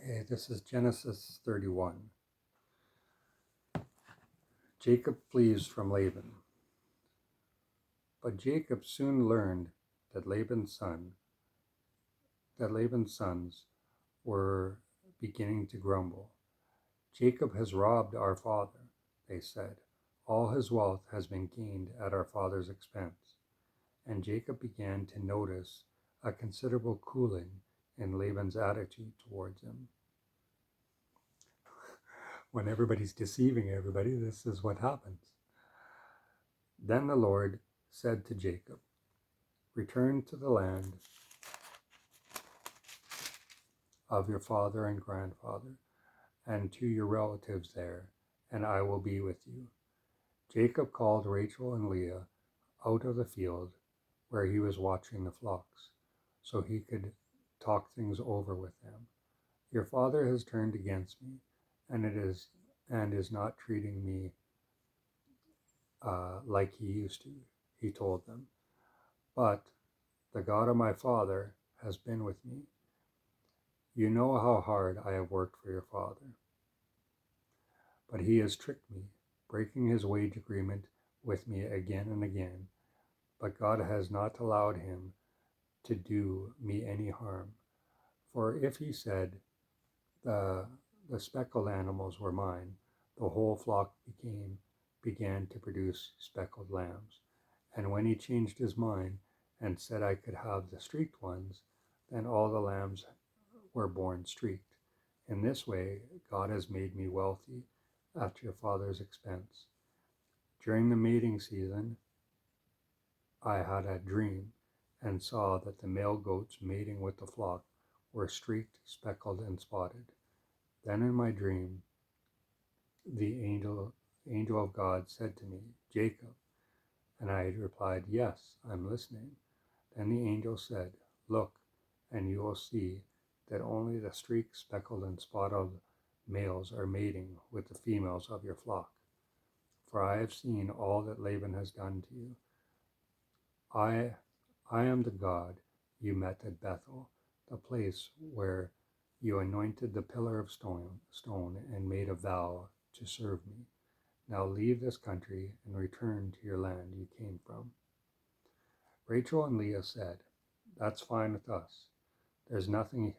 Okay, this is Genesis 31. Jacob flees from Laban. But Jacob soon learned that Laban's sons were beginning to grumble. Jacob has robbed our father, they said. All his wealth has been gained at our father's expense. And Jacob began to notice a considerable cooling in Laban's attitude towards him. When everybody's deceiving everybody, this is what happens. Then the Lord said to Jacob, "Return to the land of your father and grandfather, and to your relatives there, and I will be with you." Jacob called Rachel and Leah out of the field where he was watching the flocks, so he could talk things over with them. "Your father has turned against me, and is not treating me like he used to," he told them. "But the God of my father has been with me. You know how hard I have worked for your father. But he has tricked me, breaking his wage agreement with me again and again. But God has not allowed him to do me any harm. For if he said the speckled animals were mine, the whole flock began to produce speckled lambs. And when he changed his mind and said I could have the streaked ones, then all the lambs were born streaked. In this way, God has made me wealthy at your father's expense. During the mating season, I had a dream and saw that the male goats mating with the flock were streaked, speckled, and spotted. Then in my dream, the angel of God said to me, 'Jacob.' And I replied, 'Yes, I'm listening.' Then the angel said, 'Look, and you will see that only the streaked, speckled, and spotted males are mating with the females of your flock. For I have seen all that Laban has done to you. I am the God you met at Bethel, the place where you anointed the pillar of stone and made a vow to serve me. Now leave this country and return to your land you came from.' Rachel and Leah said, 'That's fine with us. There's nothing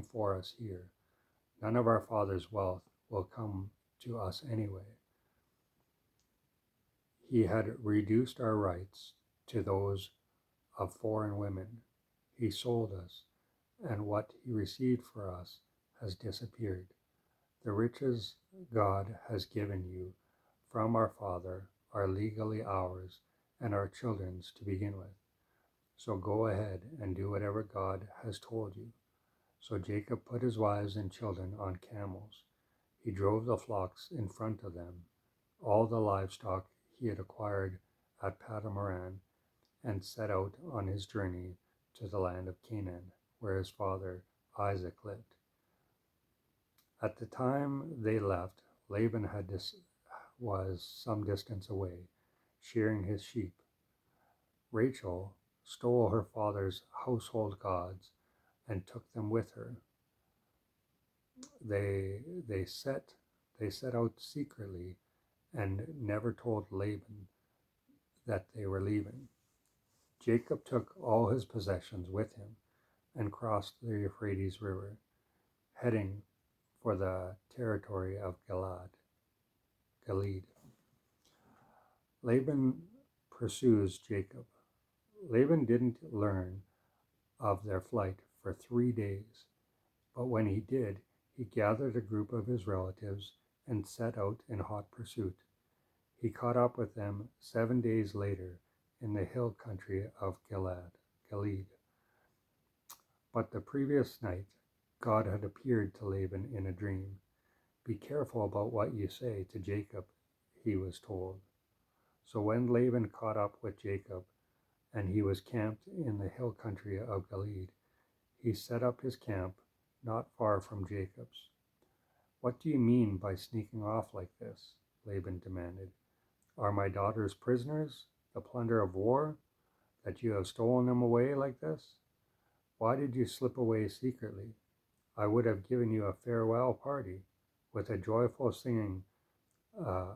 for us here. None of our father's wealth will come to us anyway. He had reduced our rights to those of foreign women. He sold us, and what he received for us has disappeared. The riches God has given you from our father are legally ours and our children's to begin with. So go ahead and do whatever God has told you.' So Jacob put his wives and children on camels. He drove the flocks in front of them, all the livestock he had acquired at Padamaran, and set out on his journey to the land of Canaan, where his father Isaac lived. At the time they left, Laban was some distance away, shearing his sheep. Rachel stole her father's household gods and took them with her. They set out secretly and never told Laban that they were leaving. Jacob took all his possessions with him and crossed the Euphrates River, heading for the territory of Gilead. Laban pursues Jacob. Laban didn't learn of their flight for 3 days, but when he did, he gathered a group of his relatives and set out in hot pursuit. He caught up with them 7 days later in the hill country of Gilead. But the previous night, God had appeared to Laban in a dream. "Be careful about what you say to Jacob," he was told. So when Laban caught up with Jacob, and he was camped in the hill country of Gilead, he set up his camp not far from Jacob's. "What do you mean by sneaking off like this?" Laban demanded. "Are my daughters prisoners, the plunder of war, that you have stolen them away like this? Why did you slip away secretly? I would have given you a farewell party with a joyful singing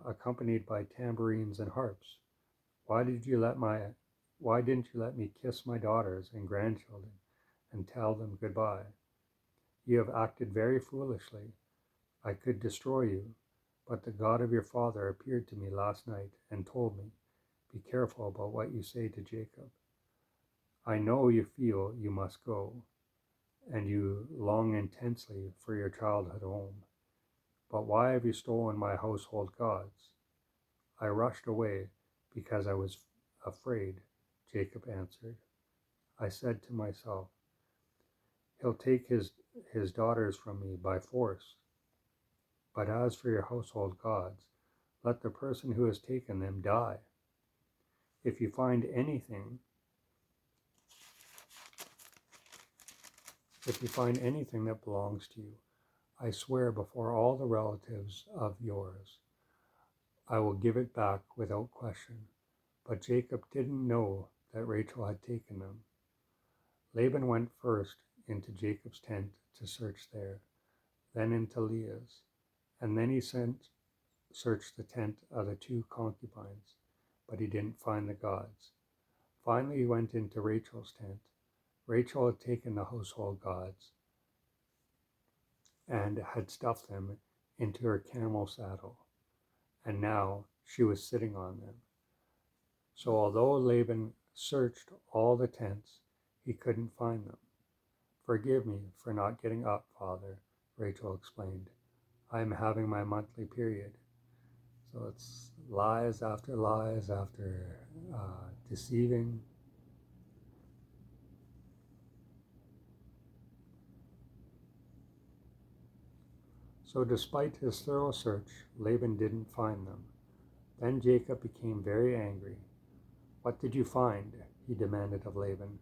accompanied by tambourines and harps. Why did you let my why didn't you let me kiss my daughters and grandchildren and tell them goodbye? You have acted very foolishly. I could destroy you, but the God of your father appeared to me last night and told me, be careful about what you say to Jacob. I know you feel you must go, and you long intensely for your childhood home. But why have you stolen my household gods? I rushed away because I was afraid, Jacob answered. I said to myself, he'll take his daughters from me by force. But as for your household gods, let the person who has taken them die. If you find anything that belongs to you, I swear before all the relatives of yours, I will give it back without question. But Jacob didn't know that Rachel had taken them. Laban went first into Jacob's tent to search there, then into Leah's, and then he searched the tent of the two concubines, but he didn't find the gods. Finally, he went into Rachel's tent. Rachel had taken the household gods and had stuffed them into her camel saddle, and now she was sitting on them. So although Laban searched all the tents, he couldn't find them. Forgive me for not getting up, Father, Rachel explained. I am having my monthly period. So it's lies after deceiving. So despite his thorough search, Laban didn't find them. Then Jacob became very angry. What did you find? He demanded of Laban.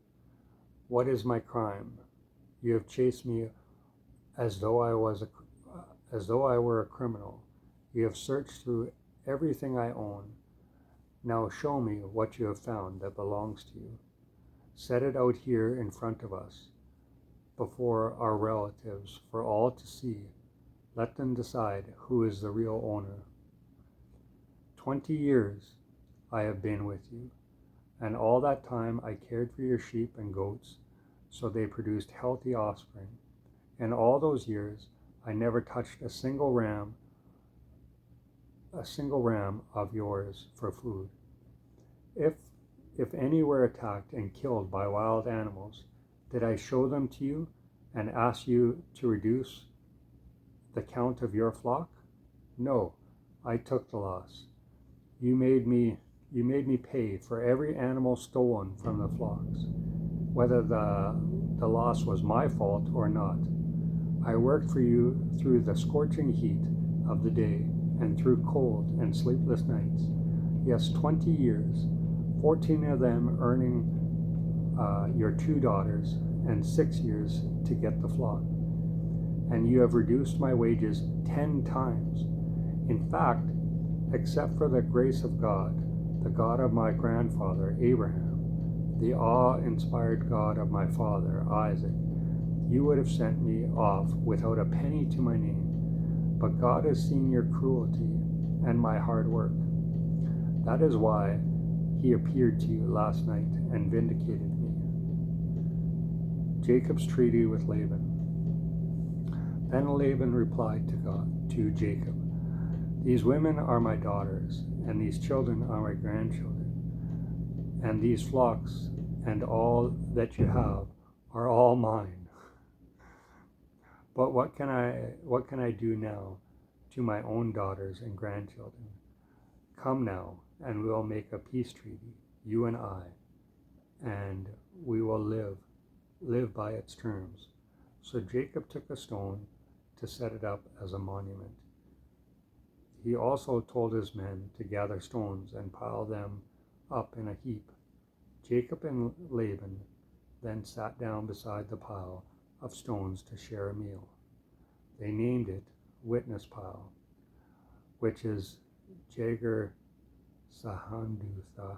What is my crime? You have chased me as though I were a criminal. You have searched through everything I own. Now show me what you have found that belongs to you. Set it out here in front of us, before our relatives, for all to see. Let them decide who is the real owner. 20 years I have been with you, and all that time I cared for your sheep and goats, so they produced healthy offspring. In all those years, I never touched a single ram of yours for food. If any were attacked and killed by wild animals, did I show them to you and ask you to reduce the count of your flock? No, I took the loss. You made me pay for every animal stolen from the flocks, whether the loss was my fault or not. I worked for you through the scorching heat of the day and through cold and sleepless nights. Yes, 20 years, 14 of them earning your 2 daughters, and 6 years to get the flock. And you have reduced my wages 10 times. In fact, except for the grace of God, the God of my grandfather Abraham, the awe-inspired God of my father Isaac, you would have sent me off without a penny to my name. But God has seen your cruelty and my hard work. That is why he appeared to you last night and vindicated me. Jacob's treaty with Laban. Then Laban replied to Jacob, these women are my daughters, and these children are my grandchildren, and these flocks and all that you have are all mine. But what can I do now to my own daughters and grandchildren? Come now, and we will make a peace treaty, you and I, and we will live by its terms. So Jacob took a stone to set it up as a monument. He also told his men to gather stones and pile them up in a heap. Jacob and Laban then sat down beside the pile of stones to share a meal. They named it Witness Pile, which is Jager Sahandutha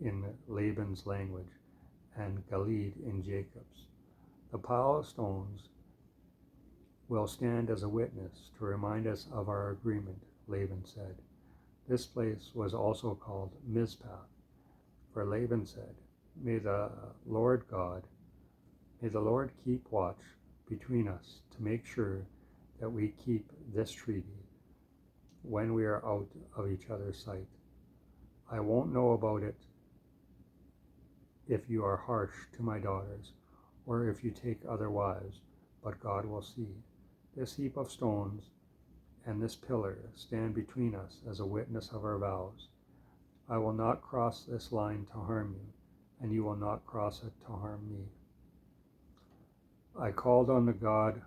in Laban's language and Galid in Jacob's. The pile of stones will stand as a witness to remind us of our agreement, Laban said. This place was also called Mizpah, for Laban said, May the Lord keep watch between us to make sure that we keep this treaty when we are out of each other's sight. I won't know about it if you are harsh to my daughters, or if you take other wives, but God will see. This heap of stones and this pillar stand between us as a witness of our vows. I will not cross this line to harm you, and you will not cross it to harm me. I call on the God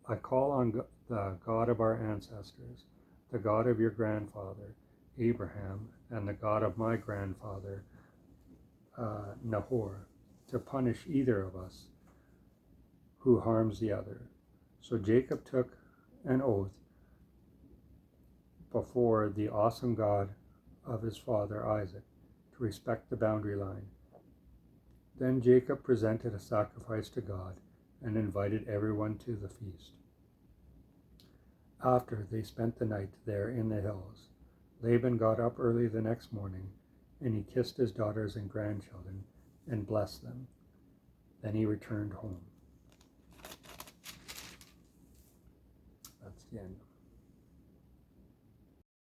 of our ancestors, the God of your grandfather Abraham, and the God of my grandfather Nahor, to punish either of us who harms the other. So Jacob took an oath before the awesome God of his father Isaac to respect the boundary line. Then Jacob presented a sacrifice to God and invited everyone to the feast. After they spent the night there in the hills, Laban got up early the next morning, and he kissed his daughters and grandchildren and blessed them. Then he returned home. That's the end.